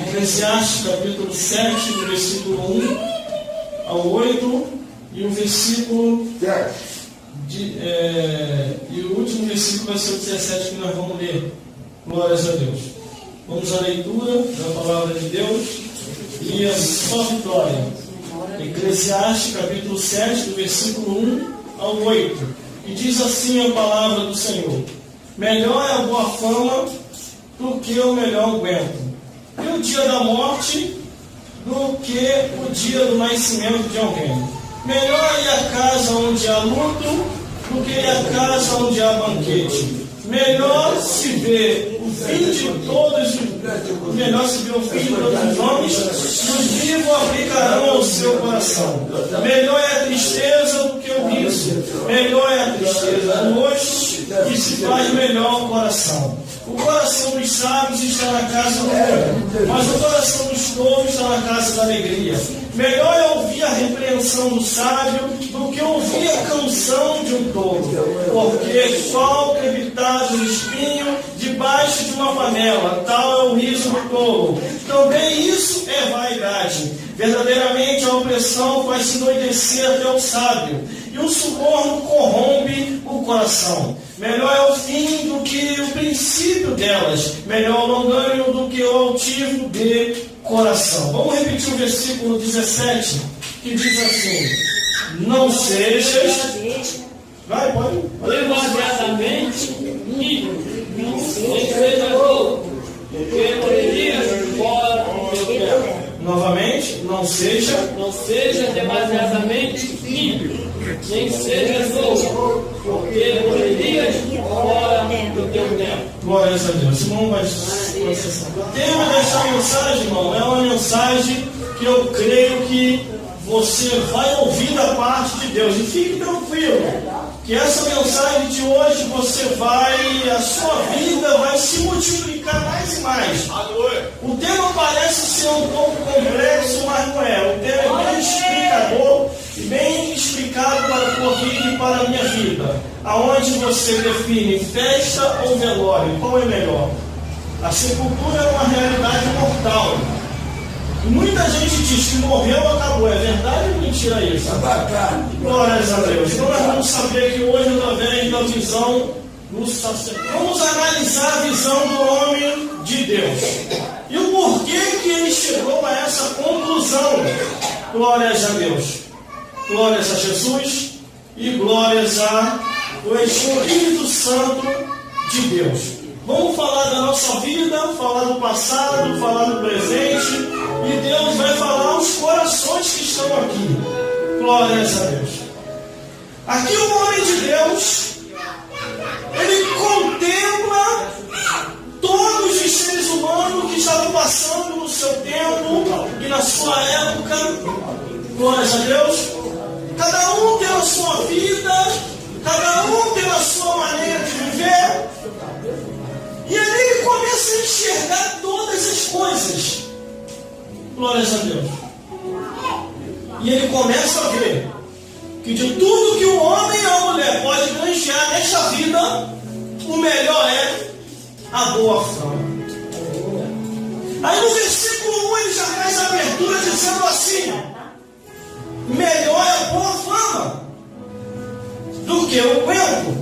Eclesiastes capítulo 7, do versículo 1 ao 8, e o versículo e o último versículo vai ser o 17 que nós vamos ler. Glórias a Deus. Vamos à leitura da palavra de Deus e a sua vitória. Eclesiastes capítulo 7, do versículo 1 ao 8. E diz assim a palavra do Senhor: melhor é a boa fama do que o melhor aguento, e o dia da morte do que o dia do nascimento de alguém. Melhor é ir à casa onde há luto do que ir à casa onde há banquete. Melhor se vê o fim de todos os homens, e os vivos aplicarão ao seu coração. Melhor é a tristeza do que o riso. Melhor é a tristeza do rosto, que se faz melhor o coração. O coração dos sábios está na casa do bom, mas o coração dos tolos está na casa da alegria. Melhor é ouvir a repreensão do sábio do que ouvir a canção de um tolo, porque falta evitado o espinho debaixo de uma panela, tal é o riso do tolo. Também isso é vaidade. Verdadeiramente a opressão faz se endoidecer até o sábio, e o suborno corrompe o coração. Melhor é o fim do que o princípio delas, melhor o longânimo do que o altivo de coração. Vamos repetir o versículo 17, que diz assim: não sejas... Vai, pode. Demasiadamente ímpio, nem seja louco, porque morrerias fora do teu tempo. Novamente, não seja demasiadamente ímpio, nem seja louco, porque morrerias fora do teu tempo. Glórias a Deus. Irmão, o tema desta mensagem, irmão, é uma mensagem que eu creio que você vai ouvir da parte de Deus. E fique tranquilo, que essa mensagem de hoje a sua vida vai se multiplicar mais e mais. O tema parece ser um pouco complexo, mas não é. O tema é bem explicador e bem explicado para a tua vida e para a minha vida. Aonde você define festa ou velório, qual é melhor? A sepultura é uma realidade mortal. Muita gente diz que morreu, acabou. É verdade ou mentira isso? Glórias a Deus. Então nós vamos saber que hoje, através da visão do sacerdote, vamos analisar a visão do homem de Deus. E o porquê que ele chegou a essa conclusão. Glórias a Deus. Glórias a Jesus e glórias ao Espírito Santo de Deus. Vamos falar da nossa vida, falar do passado, falar do presente, e Deus vai falar aos corações que estão aqui. Glórias a Deus. Aqui o homem de Deus, ele contempla todos os seres humanos que estavam passando no seu tempo e na sua época. Glórias a Deus. Cada um tem a sua vida, cada um tem a sua maneira de viver. E aí ele começa a enxergar todas as coisas. Glórias a Deus. E ele começa a ver que de tudo que o homem e a mulher pode granjear nesta vida, o melhor é a boa fama. Aí no versículo 1 ele já faz a abertura dizendo assim: melhor é a boa fama do que o aguento,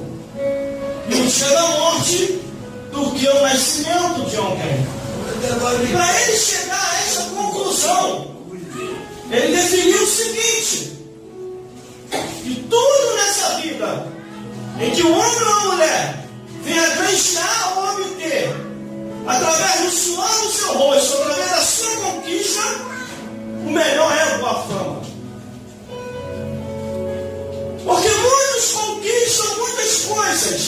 e o dia da morte do que o nascimento de alguém. Para ele chegar a essa conclusão, ele definiu o seguinte: que tudo nessa vida em que o homem ou a mulher vem a granjear ou obter, através do suor do seu rosto, através da sua conquista, o melhor é a boa fama. Porque muitos conquistam muitas coisas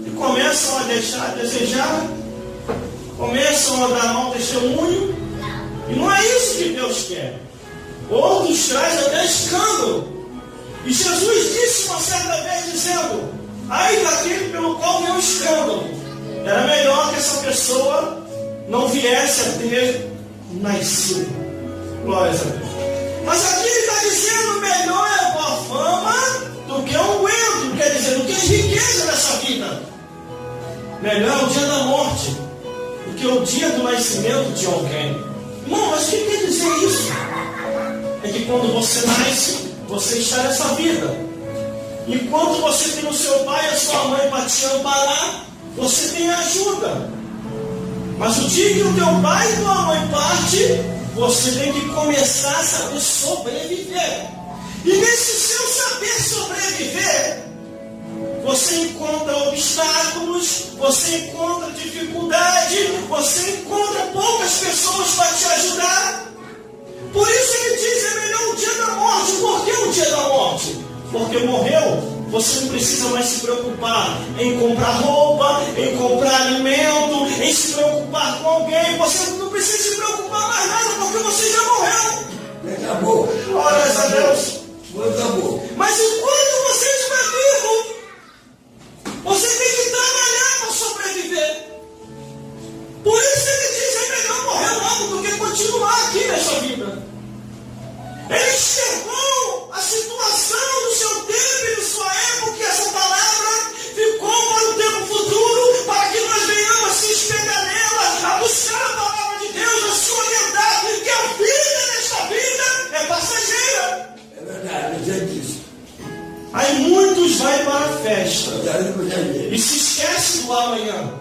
e começam a deixar a desejar, começam a dar mau testemunho, e não é isso que Deus quer. Outros trazem até escândalo. E Jesus disse uma certa vez, dizendo: ai daquele pelo qual veio o escândalo. Era melhor que essa pessoa não viesse a ter nascido. Glórias a Deus. Mas aqui ele está dizendo: melhor é a boa fama do que o aguento, quer dizer, do que a riqueza dessa vida. Melhor é o dia da morte. O do que o dia do nascimento de alguém. Irmão, mas o que quer dizer isso? É que quando você nasce, você está nessa vida. Enquanto você tem o seu pai e a sua mãe para te amparar, você tem ajuda. Mas o dia que o teu pai e tua mãe parte, você tem que começar a saber sobreviver. E nesse seu saber sobreviver, você encontra obstáculos, você encontra dificuldade, você encontra poucas pessoas para te ajudar. Por isso ele diz, é melhor o dia da morte. Por que o dia da morte? Porque morreu, você não precisa mais se preocupar em comprar roupa, em comprar alimento, em se preocupar com alguém. Você não precisa se preocupar mais nada, porque você já morreu. Acabou. Glórias a Deus. Acabou. Mas enquanto você estiver vivo, você tem que trabalhar para sobreviver. Por isso ele diz, é melhor morrer logo do que continuar aqui nessa vida. Ele enxergou a situação do seu tempo e de sua época, e essa palavra ficou para o tempo futuro, para que nós venhamos a se espelhar nela, a buscar a palavra de Deus, a se orientar, que a vida nesta vida é passageira. É verdade, eu já disse. Aí muitos vão para a festa e se esquece do amanhã.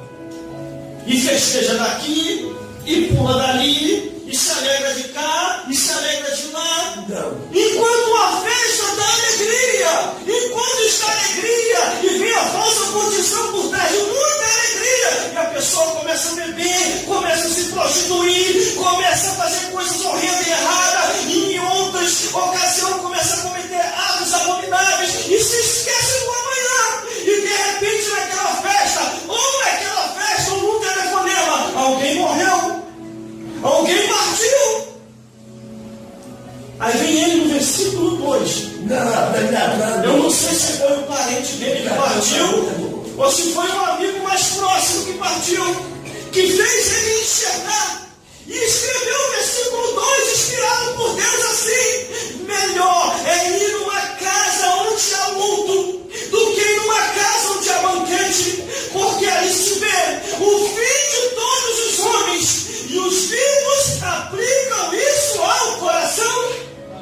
E festeja daqui, e pula dali, e se alegra de cá, e se alegra de lá. Não. Enquanto a festa dá alegria, enquanto está alegria, e vem a falsa condição por trás de muita alegria, e a pessoa começa a beber, começa a se prostituir, começa a fazer coisas horrendas e erradas, e em outras ocasiões começa a cometer atos abomináveis, e se esquece do amanhã, e de repente naquela festa, ou num telefonema, alguém morreu, alguém partiu. Aí vem ele no versículo 2. Não. Eu não sei se foi o parente dele que partiu, ou se foi um amigo mais próximo que partiu, que fez ele enxergar. E escreveu o versículo 2, inspirado por Deus, assim: melhor é ir numa casa onde há luto do que ir numa casa onde há banquete, porque aí se vê o fim de todos os homens, e os vivos aplicam isso ao coração.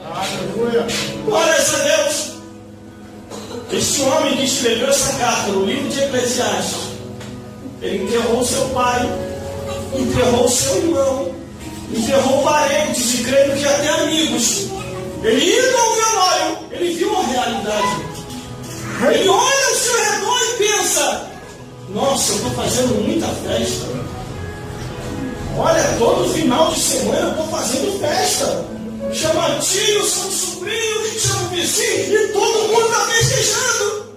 Aleluia. Glórias a Deus. Este homem que escreveu essa carta no livro de Eclesiastes, ele enterrou seu pai, enterrou seu irmão, enterrou parentes e creio que até amigos. Ele indo ao velório, ele viu a realidade. Ele olha ao seu redor e pensa: nossa, eu estou fazendo muita festa. Olha, todo final de semana eu estou fazendo festa. Chama tio, chama sobrinho, chama vizinho, e todo mundo está festejando.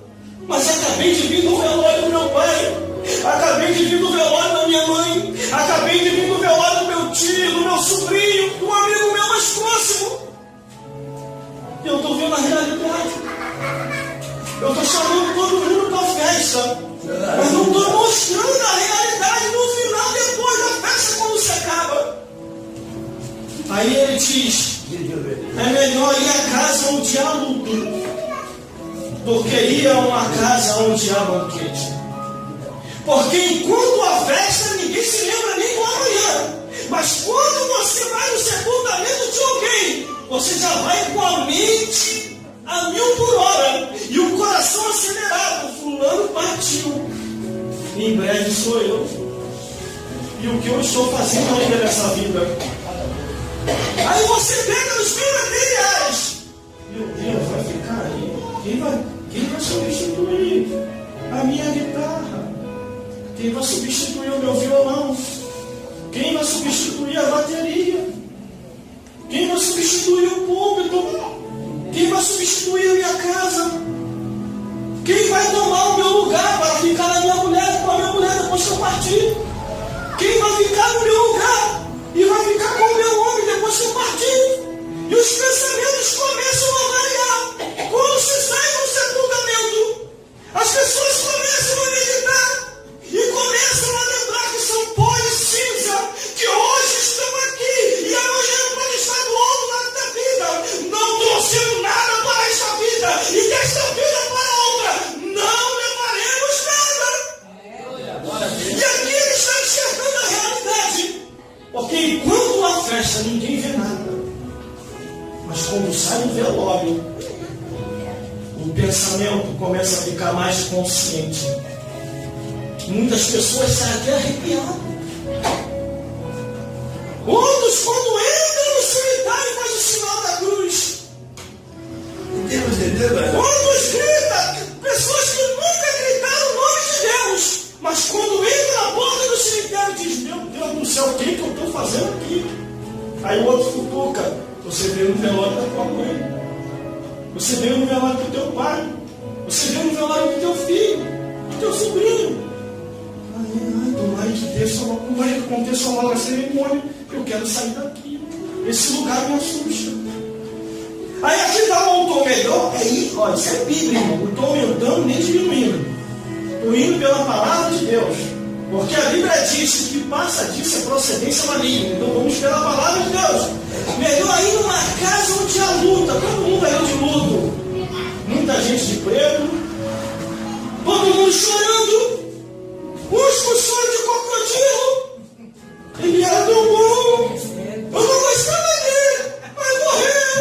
Mas acabei de vir do velório do meu pai, acabei de vir do velório da minha mãe, acabei de vir do velório do meu tio, do meu sobrinho, do amigo meu mais próximo. E eu estou vendo a realidade. Eu estou chamando todo mundo para a festa, mas não estou mostrando a realidade no final, depois da festa, quando se acaba. Aí ele diz: é melhor ir à casa onde há luto do que ir a uma casa onde há banquete. Porque enquanto a festa, ninguém se lembra nem do amanhã. Mas quando você vai no sepultamento de alguém, você já vai com a mente a 1000 por hora e o coração acelerado. Fulano partiu, em breve sou eu. E o que eu estou fazendo ainda nessa vida? Aí você pega os bens materiais. Meu Deus, vai ficar aí. Quem vai substituir a minha guitarra? Quem vai substituir o meu violão? Quem vai substituir a bateria? Quem vai substituir o púlpito? Quem vai substituir a minha casa? Quem vai tomar o meu lugar para ficar na minha mulher, com a minha mulher depois que eu partir? Quem vai ficar no meu lugar e vai ficar com o meu homem depois que eu partir? E os pensamentos começam a variar. Quando se sai do sepultamento, as pessoas começam a meditar e começam a lembrar que são pó e cinza, que hoje estão aqui e amanhã podem estar do outro lado da vida, não trouxendo nada para esta vida, e desta vida para a outra não levaremos nada. E aqui ele está enxergando a realidade. festa, ninguém vê nada. Mas quando sai do velório, o pensamento começa a ficar mais consciente. Muitas pessoas saem até arrepiadas. Outros, quando entram no cemitério, fazem o sinal da cruz. Outros gritam, pessoas que nunca gritaram o nome de Deus, mas quando entram na porta do cemitério, diz: meu Deus do céu, o que eu estou fazendo aqui? Aí o outro futuca: você veio no velório da tua mãe, você veio no velório do teu pai, você veio no velório do teu filho, do teu sobrinho. Tomara que aconteça uma cerimônia, eu quero sair daqui. Esse lugar me assusta. Aí aqui dá um tom melhor, aí, ó, isso é Bíblia, irmão. O tom aumentando nem diminuindo. Estou indo pela palavra de Deus. Porque a Bíblia diz que o que passa disso é procedência maligna. Então vamos pela palavra de Deus. Melhor ir numa casa onde há luta. Todo mundo aí de luto. Muita gente de preto. Todo mundo chorando. Uns com sonho de crocodilo. Ele era tão bom. Eu não gostava dele, mas morreu.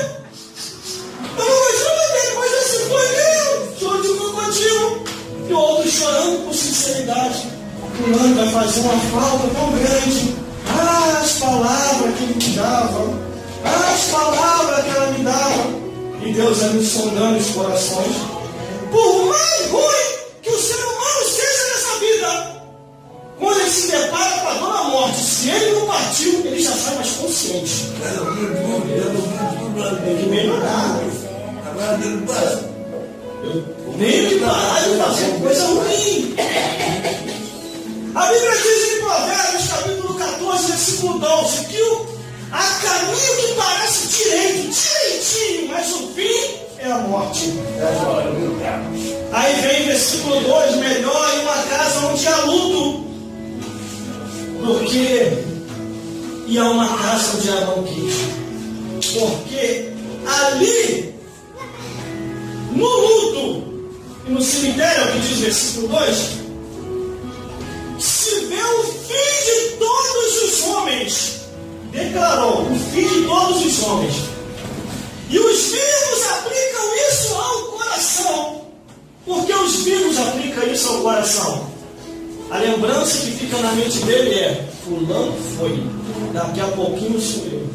Eu não gostava dele, mas esse foi meu. Sonho de crocodilo. E outros chorando com sinceridade. Fulano vai fazer uma falta tão grande. Ah, as palavras que ele me dava. Ah, as palavras que ela me dava. E Deus me sondando os corações. Por mais ruim que o ser humano seja nessa vida, quando ele se depara com a dor da morte, se ele não partiu, ele já sai mais consciente. Tem que melhorar. Nem que parar de fazer coisa ruim. A Bíblia diz em Provérbios, capítulo 14, versículo 12, que há caminho que parece direitinho, mas o fim é a morte. Aí vem versículo 2, melhor em uma casa onde há luto do que ir a uma casa onde há banquete. Porque ali, no luto e no cemitério, que diz versículo 2, se vê o fim de todos os homens. Declarou, o fim de todos os homens. E os vivos aplicam isso ao coração. Por que os vivos aplicam isso ao coração? A lembrança que fica na mente dele é: fulano foi, daqui a pouquinho sou eu.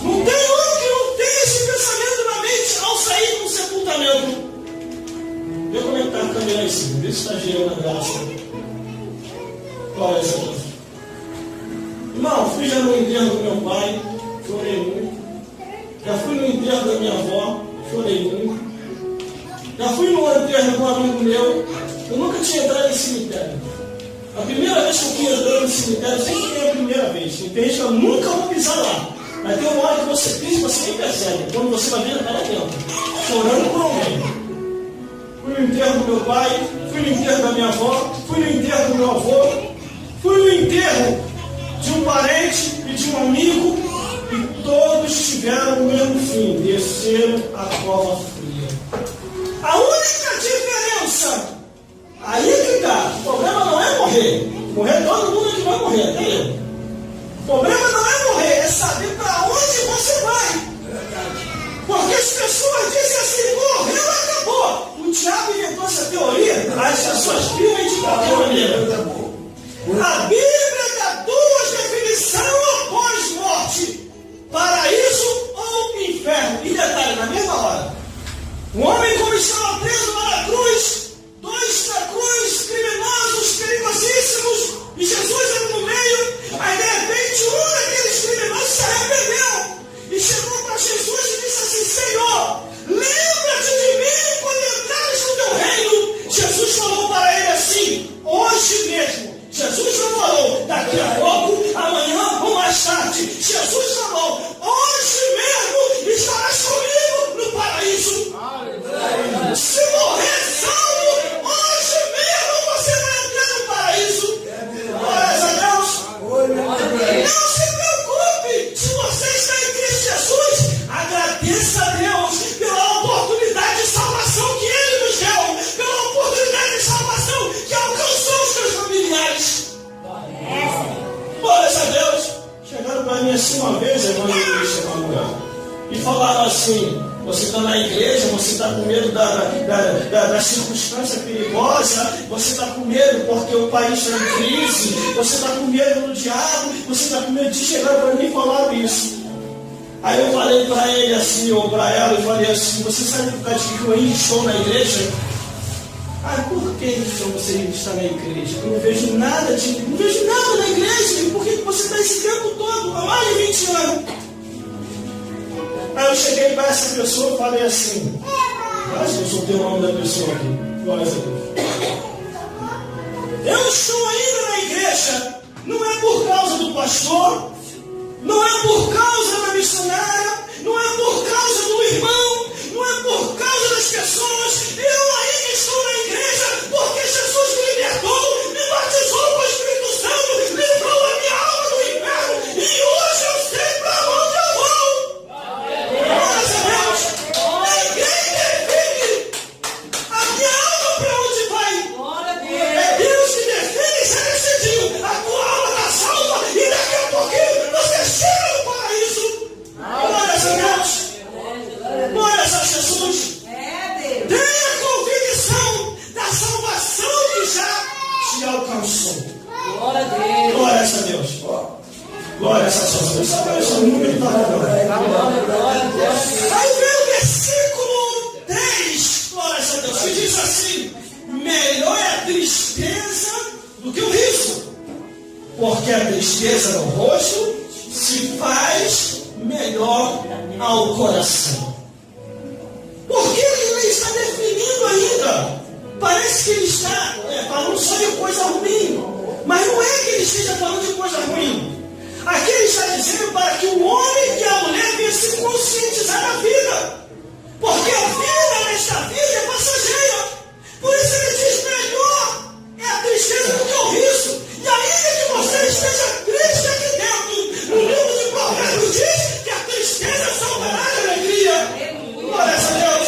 Não tem um que não tem esse pensamento na mente ao sair do sepultamento. Vê como é que está a câmera aí, sim. Vê se está girando a graça. Olha essa coisa. Irmão, fui já no enterro do meu pai, chorei muito. Já fui no enterro da minha avó, chorei muito. Já fui no enterro de um amigo meu. Eu nunca tinha entrado em cemitério. A primeira vez que eu fui entrar no cemitério, sempre é a primeira vez. Tem gente que eu nunca vou pisar lá. Mas tem uma hora que você pisa e você nem percebe. Quando você vai ver, está lá dentro, chorando por alguém. Fui no enterro do meu pai, fui no enterro da minha avó, fui no enterro do meu avô, fui no enterro de um parente e de um amigo, e todos tiveram o mesmo fim: desceram a cova fria. A única diferença, aí é que está, o problema não é morrer. Morrer todo mundo que vai morrer, até eu. O problema não é morrer, é saber para onde você vai. Porque as pessoas dizem assim: morreu, acabou. O diabo inventou essa teoria, as pessoas criam de qualquer maneira. A Bíblia dá duas definições após morte: paraíso ou inferno. E detalhe, na mesma hora. O homem, como estava preso para a cruz, dois na cruz, criminosos, perigosíssimos, e Jesus era no meio, conheci uma vez a evangelista Manuel. E falaram assim: você está na igreja, você está com medo da circunstância perigosa, você está com medo porque o país está em crise, você está com medo do diabo, você está com medo de chegar para mim e falar isso. Aí eu falei para ele assim, ou para ela, eu falei assim: você sabe por causa de que eu ainda estou na igreja? Ah, por que então você está na igreja? Eu não vejo nada na igreja. E por que você está esse tempo todo, há mais de 20 anos? Aí eu cheguei para essa pessoa e falei assim: acho que eu soltei o nome da pessoa aqui. Glória a Deus. Eu estou ainda na igreja, não é por causa do pastor, não é por causa da missionária, não é por causa do irmão, não é por causa das pessoas. Eu ainda estou na igreja porque Jesus me libertou, me batizou com o Espírito Santo, livrou a minha alma do inferno, e hoje eu sei para onde eu vou. Glórias a Deus. Ninguém define a minha alma para onde vai. É Deus que define e já decidiu. A tua alma está salva e daqui a pouquinho você chega no paraíso. Glórias a Deus. Glórias a Jesus. Tenha convicção da salvação que já te alcançou. Glórias a Deus. Glórias a Jesus. Aí vem o versículo 3. Glórias a Deus. Que diz assim: melhor é a tristeza do que o riso, porque a tristeza no rosto se faz melhor ao coração. Porque ele está definindo ainda. Parece que ele está falando só de coisa ruim, mas não é que ele esteja falando de coisa ruim. Aqui ele está dizendo para que o homem e a mulher venham se conscientizar da vida, porque a vida nesta vida é passageira. Por isso ele diz: melhor é a tristeza do que o riso. E ainda que você esteja triste aqui dentro, no livro de Provérbios diz que a tristeza salvará de alegria. Glórias a Deus.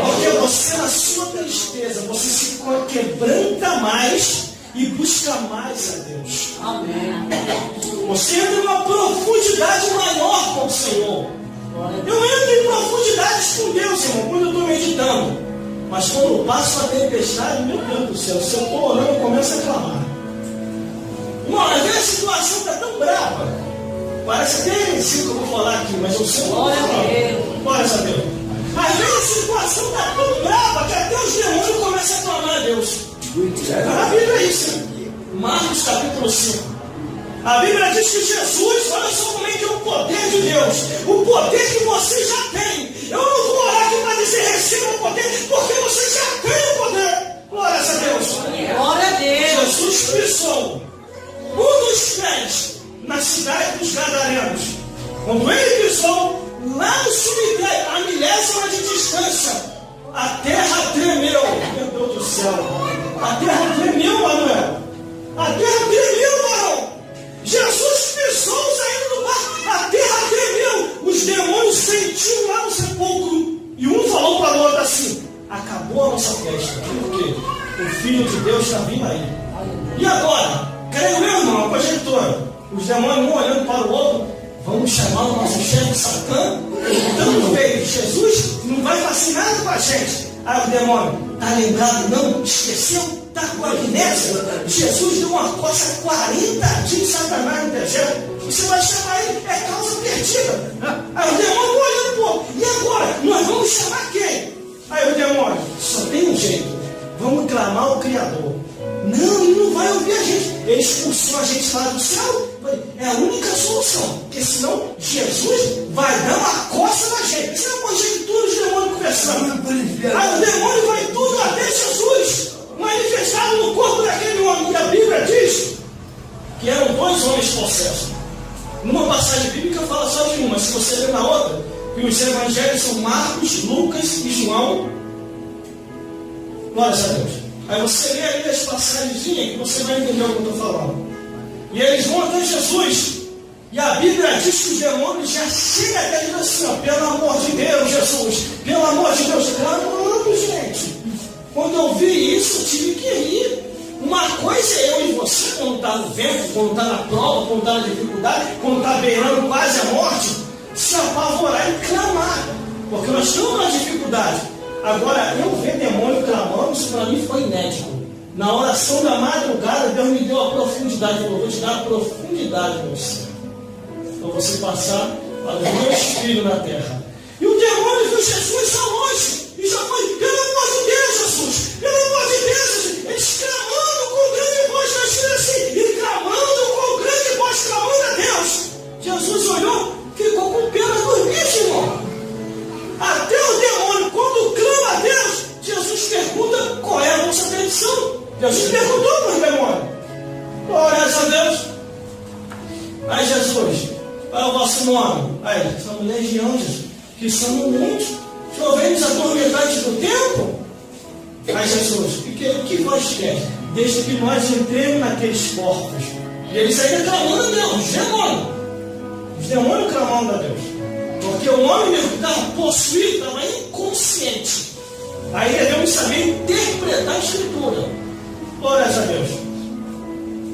Porque você, na sua tristeza, você se quebranta mais e busca mais a Deus. Amém. Você entra em uma profundidade maior com o Senhor. Eu entro em profundidades com Deus, irmão, quando eu estou meditando. Mas quando passa a tempestade, meu Deus do céu, se eu estou orando, eu começo a clamar. Irmão, às vezes a situação está tão brava. Parece até sim que eu vou falar aqui, mas eu sei que eu vou falar. Glórias a Deus. Às vezes a situação está tão brava que até os demônios começam a clamar a Deus. A Bíblia é isso. Marcos capítulo 5. A Bíblia diz que Jesus, olha só como é que é o poder de Deus. O poder que você já tem. Eu não vou orar aqui para dizer receba o poder, porque você já tem o poder. Glórias a Deus. Glória a Deus. Jesus pisou um dos pés na cidade dos Gadarenos. Quando ele pisou lá no cemitério, a milésima de distância, a terra tremeu. Meu Deus do céu. A terra tremeu, Manuel. A terra tremeu, varão. Jesus pisou saindo do barco. A terra tremeu. Os demônios sentiram lá no sepulcro. E um falou para o outro assim: acabou a nossa festa. Por quê? O Filho de Deus está vindo aí. E agora? Creio eu, irmão, a conjectura. Os demônios um olhando para o outro: vamos chamar o nosso chefe Satã? Então veio Jesus, não vai fazer nada com a gente. Aí o demônio: está lembrado não? Esqueceu? Está com a amnésia? Jesus deu uma coça 40 dias Satanás no deserto. Você vai chamar ele, é causa perdida. Aí o demônio olhando para o outro: e agora? Nós vamos chamar quem? Aí o demônio: só tem um jeito, vamos clamar o Criador. Não, ele não vai ouvir a gente. Ele expulsou a gente lá do céu. É a única solução. Porque senão Jesus vai dar uma coça na gente. Isso é uma conjectura dos demônios conversando. Aí o demônio vai tudo até Jesus, manifestado no corpo daquele homem. E a Bíblia diz que eram 2 homens possessos. Numa passagem bíblica fala só de uma. Se você ler na outra, que os evangelhos são Marcos, Lucas e João. Glórias a Deus. Aí você lê ali as passagens que você vai entender o que eu estou falando. E eles vão até Jesus. E a Bíblia diz que os demônios já chegam até ele assim: ó, pelo amor de Deus, Jesus, pelo amor de Deus, clamando, gente. Quando eu vi isso, eu tive que ir. Uma coisa é eu e você, quando está no vento, quando está na prova, quando está na dificuldade, quando está beirando quase a morte, se apavorar e clamar, porque nós estamos na dificuldade. Agora, eu ver demônio clamando, isso para mim foi inédito. Na oração da madrugada, Deus me deu a profundidade. Eu vou te dar a profundidade no céu, para você passar para os meus filhos na terra. E o demônio viu Jesus ao longe e já foi: pelo amor de Deus, Jesus, pelo amor de Deus, Jesus. Eles clamando com grande voz, nós tira assim, e clamando com grande voz, clamando a Deus. Jesus olhou, ficou com pena dos bichos, irmão. Até o demônio, quando clama a Deus, Jesus pergunta qual é a nossa petição. Jesus perguntou para o demônio: glória a Deus. Aí Jesus: qual é o vosso nome? Aí, somos legião, Jesus, que somos muitos. O Senhor vem nos atormentar antes do tempo? Aí Jesus: o que vós queres? Desde que nós entremos naqueles corpos. E eles ainda clamando a Deus, os demônios. Os demônios clamando a Deus. Porque o homem estava possuído, estava inconsciente. Aí devemos saber interpretar a Escritura. Glória a Deus.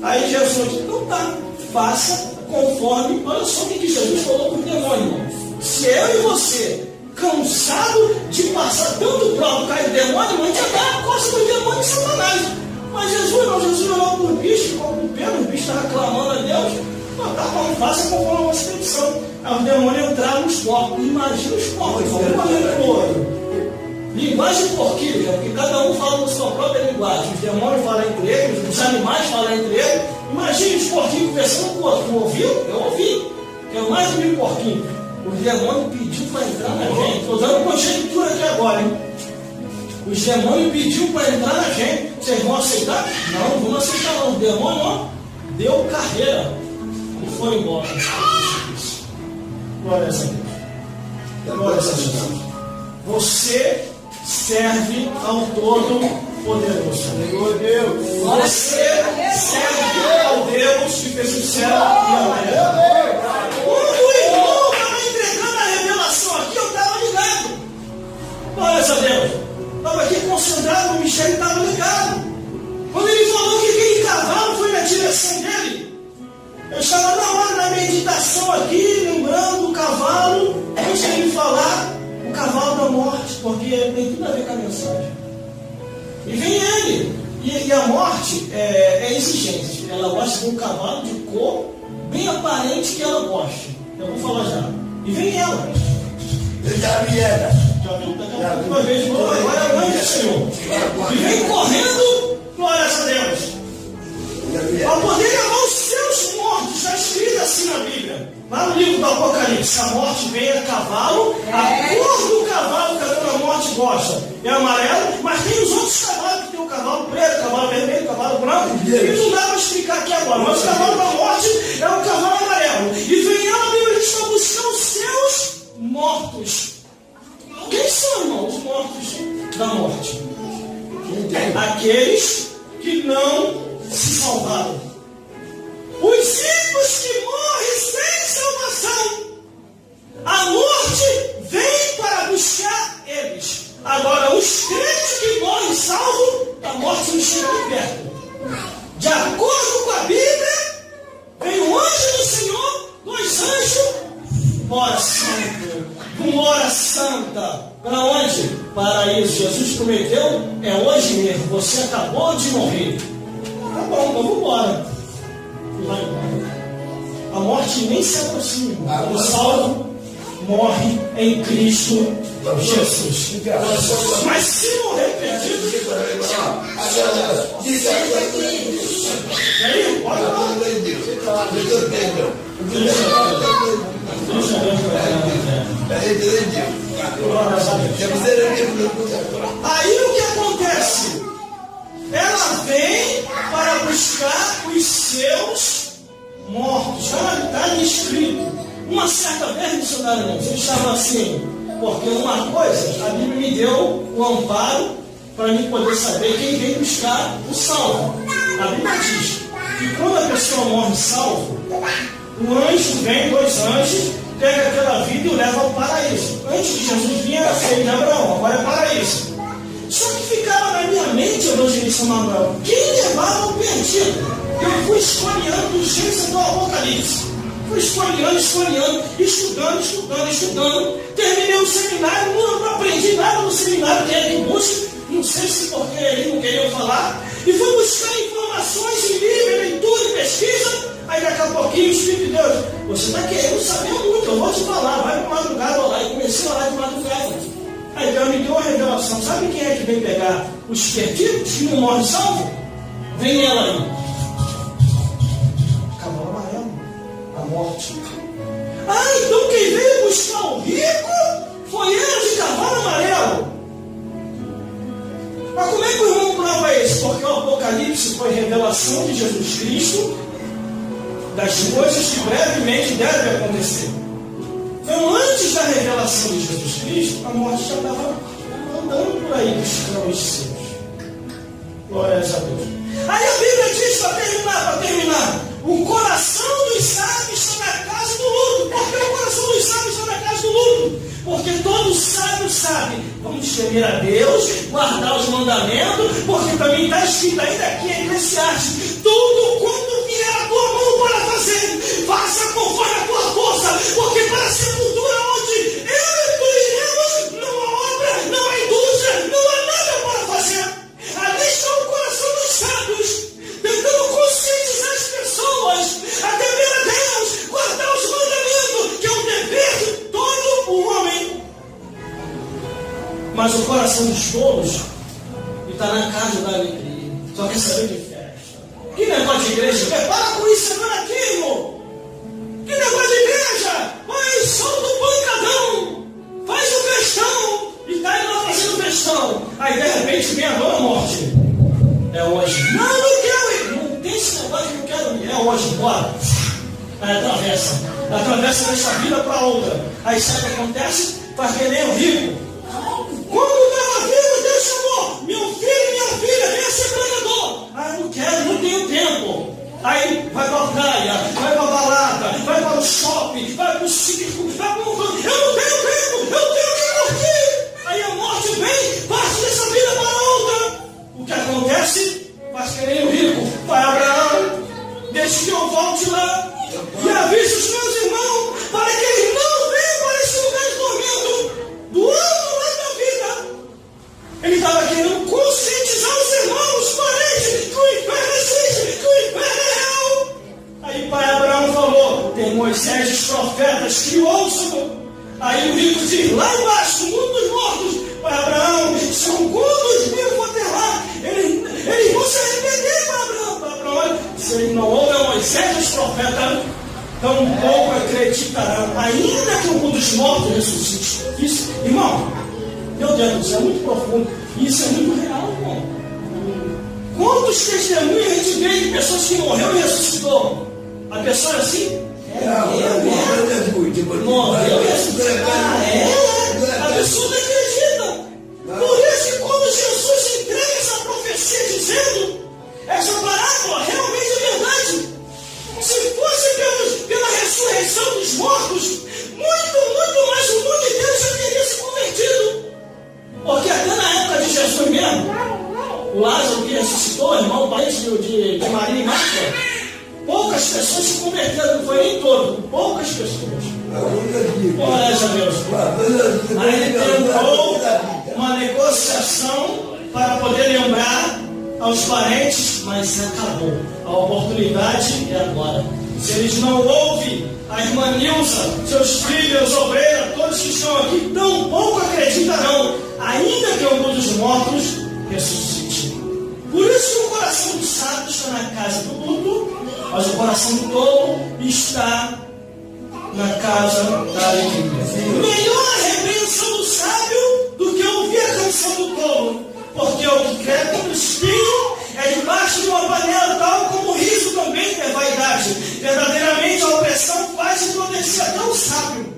Aí Jesus disse: não tá, faça conforme. Olha só o que Jesus falou para o demônio, irmão. Se eu e você, cansado de passar tanto prova, cair demônio, a gente ia dar a costa do demônio de Satanás. Mas Jesus não, Jesus olhou para o bicho, ficou com pena, o bicho estava clamando a Deus. Não, tá bom, faça conforme a nossa petição. Aí os demônios entraram nos corpos. Imagina os corpos, vamos fazer pro outro. Linguagem porquilha, porque cada um fala na sua própria linguagem. Os demônios falam entre eles, os animais falam entre eles. Imagina os porquinhos conversando com o outro. Não ouviu? Eu ouvi. Que é mais de 1000 porquinhos. Os demônios pediu para entrar na gente. Estou dando conjectura aqui agora, hein? Os demônios pediu para entrar na gente. Vocês vão aceitar? Não, vamos aceitar não. O demônio, ó, deu carreira e foi embora. Glória a Deus. Glória a Deus. Você serve ao Todo-Poderoso. Você serve ao Deus que fez o céu e a terra. Quando o irmão estava entregando a revelação aqui, eu estava ligado. Glória a Deus. Estava aqui concentrado, o mistério estava ligado. Quando ele falou que aquele cavalo foi na direção dele, eu estava na hora da meditação aqui, lembrando do cavalo, antes de ele falar. O cavalo da morte, porque tem tudo a ver com a mensagem. E vem ele. E a morte é exigente. Ela gosta de um cavalo de cor bem aparente que ela gosta. Eu vou falar já. E vem ela. Eu já vi ela. Já viu? Uma vez, agora é a mãe do Senhor. E vem correndo, glória a Deus. Para poder levar os seus mortos. Está escrito assim na Bíblia. Lá no livro do Apocalipse, a morte vem a cavalo, a cor do cavalo que a morte gosta é amarelo, mas tem os outros cavalos que tem o cavalo preto, cavalo vermelho, cavalo branco, e não dá para explicar aqui agora, mas o cavalo da morte é o cavalo amarelo. E vem ela, a Bíblia diz, para buscar os seus mortos. Quem são, irmão, os mortos da morte? Aqueles que não se salvaram. Os ímpios que morrem sem salvação. A morte vem para buscar eles. Agora, os crentes que morrem salvos, a morte não chega perto. De acordo com a Bíblia, vem o anjo do Senhor, dois anjos, hora santa. Com hora santa. Para onde? Para isso. Jesus prometeu, é hoje mesmo. Você acabou de morrer. Tá bom, vamos embora. A morte nem se aproxima. O salvo morre em Cristo Jesus. Mas se morrer perdido, aí, olha lá. Aí o que acontece? Ela vem para buscar os seus mortos. Está escrito. Uma certa vez, missionários, eu estava assim, porque uma coisa, a Bíblia me deu o amparo para mim poder saber quem vem buscar o salvo. A Bíblia diz que quando a pessoa morre salvo, o anjo vem, dois anjos, pega aquela vida e o leva ao paraíso. Antes de Jesus vinha era feio de Abraão, agora é paraíso. Só que ficava na minha exatamente, evangelista Manuel, quem levava o perdido. Eu fui escolhendo urgência do Apocalipse. Fui escolhendo, estudando. Terminei o seminário, não aprendi nada no seminário, que é de busca. Não sei se porque eles não queriam falar. E fui buscar informações em livro, leitura e pesquisa. Aí daqui a pouquinho o Espírito de Deus, você está querendo saber muito, eu vou te falar, vai para madrugada lá. E comecei a orar de madrugada. Aí Deus me deu uma revelação. Sabe quem é que vem pegar os perdidos que não morrem salvo? Vem ela aí. Cavalo amarelo. A morte. Então quem veio buscar o rico foi ele de cavalo amarelo. Mas como é que o irmão prova isso? Porque o Apocalipse foi revelação de Jesus Cristo das coisas que brevemente devem acontecer. Então, antes da revelação de Jesus Cristo, a morte já estava andando por aí buscando os seus. Glórias a Deus. Aí a Bíblia diz, para terminar, o coração dos sábios está na casa do luto. Por que o coração dos sábios está na casa do luto? Porque todo sábio sabe, vamos temer a Deus, guardar os mandamentos, porque também está escrito ainda aqui em Eclesiastes, tudo quanto vier a tua mão para fazer, faça conforme a tua força, porque para a sepultura onde eu e tu iremos, não há obra, não há indústria, não há nada para fazer. Ali está o coração dos sábios, tentando conscientizar as pessoas, a temer a Deus, guardar os mandamentos, que é um dever de todo o homem. Mas o coração dos tolos está na casa da alegria. Só quer saber de festa. Que negócio de igreja? Para com isso, é aquilo. Que negócio de igreja? Vai, solta o pancadão. Faz o festão. E está indo lá fazendo festão. Aí de repente vem a dor morte. É hoje. Não quero ir. Não tem esse negócio que eu quero ir. É hoje, bora. Aí atravessa dessa vida para outra. Aí sabe o que acontece? Faz que nem o rico. Quando estava vivo, Deus chamou: meu filho e minha filha, venha ser pregador. Não quero, não tenho tempo. Aí vai para a praia, vai para a balada, vai para o shopping, vai para o circo, vai para o... Eu não tenho tempo, eu tenho que curtir. Aí a morte vem, parte dessa vida para outra. O que acontece? Faz que nem o rico. Vai, Abraão, deixa que eu volte lá e avise os meus irmãos para que eles não venham para esse lugar de tormento. Do outro lado da vida, ele estava querendo conscientizar os irmãos, os parentes, que o inferno existe, que o inferno é real. Aí pai Abraão falou: tem Moisés, os profetas, que ouçam. Aí o rico diz: lá embaixo, no mundo dos mortos, pai Abraão, são quantos mil vou ter lá? Eles vão se arrepender, pai Abraão. Se ele não ouve Moisés, os profetas, tampouco acreditarão, ainda que o mundo dos mortos ressuscite. Isso, irmão, meu Deus, isso é muito profundo. Isso é muito real, irmão. Quantos testemunhos a gente vê de pessoas que morreram e ressuscitou? A pessoa é assim? Morreu e ressuscitou. A pessoa não acredita. Por isso que quando Jesus entrega essa profecia dizendo, essa parábola realmente é verdade. Se fosse pela ressurreição dos mortos, muito mais o mundo inteiro já teria se convertido. Porque até na época de Jesus mesmo, o Lázaro que ressuscitou, irmão, parente de Maria e Marta, poucas pessoas se converteram, não foi nem todo, poucas pessoas. Glória a Deus. Aí ele tentou uma negociação para poder lembrar aos parentes, mas acabou. A oportunidade é agora. Se eles não ouvem, a irmã Nilza, seus filhos, obreiros, todos que estão aqui, tão pouco acreditarão, ainda que algum dos mortos ressuscite. Por isso que o coração do sábio está na casa do luto, mas o coração do tolo está na casa da alegria. Melhor a repreensão do sábio do que ouvir a canção do tolo, porque o que crê no espinho é debaixo de uma panela, tal como o riso também é vaidade. Verdadeiramente a opressão faz entorpecer até o sábio,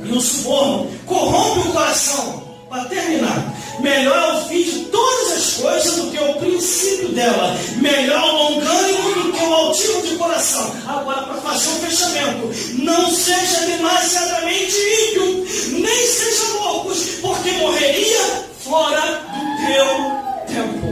e o suborno corrompe o coração. Para terminar, melhor é o fim de todas as coisas do que o princípio dela. Melhor o longânimo do que o altivo de coração. Agora, para fazer um fechamento, não seja demasiadamente ímpio, nem seja loucos, porque morreria fora do teu tempo.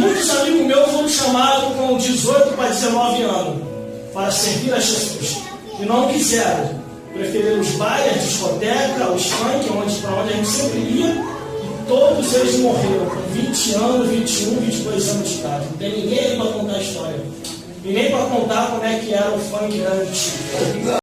muitos amigos meus foram chamados com 18 para 19 anos para servir a Jesus. E não quiseram. Preferiram os bailes, a discoteca, os funk, para onde a gente sempre ia. E todos eles morreram com 20 anos, 21, 22 anos de idade. Não tem ninguém aí para contar a história. E nem para contar como é que era o funk antes.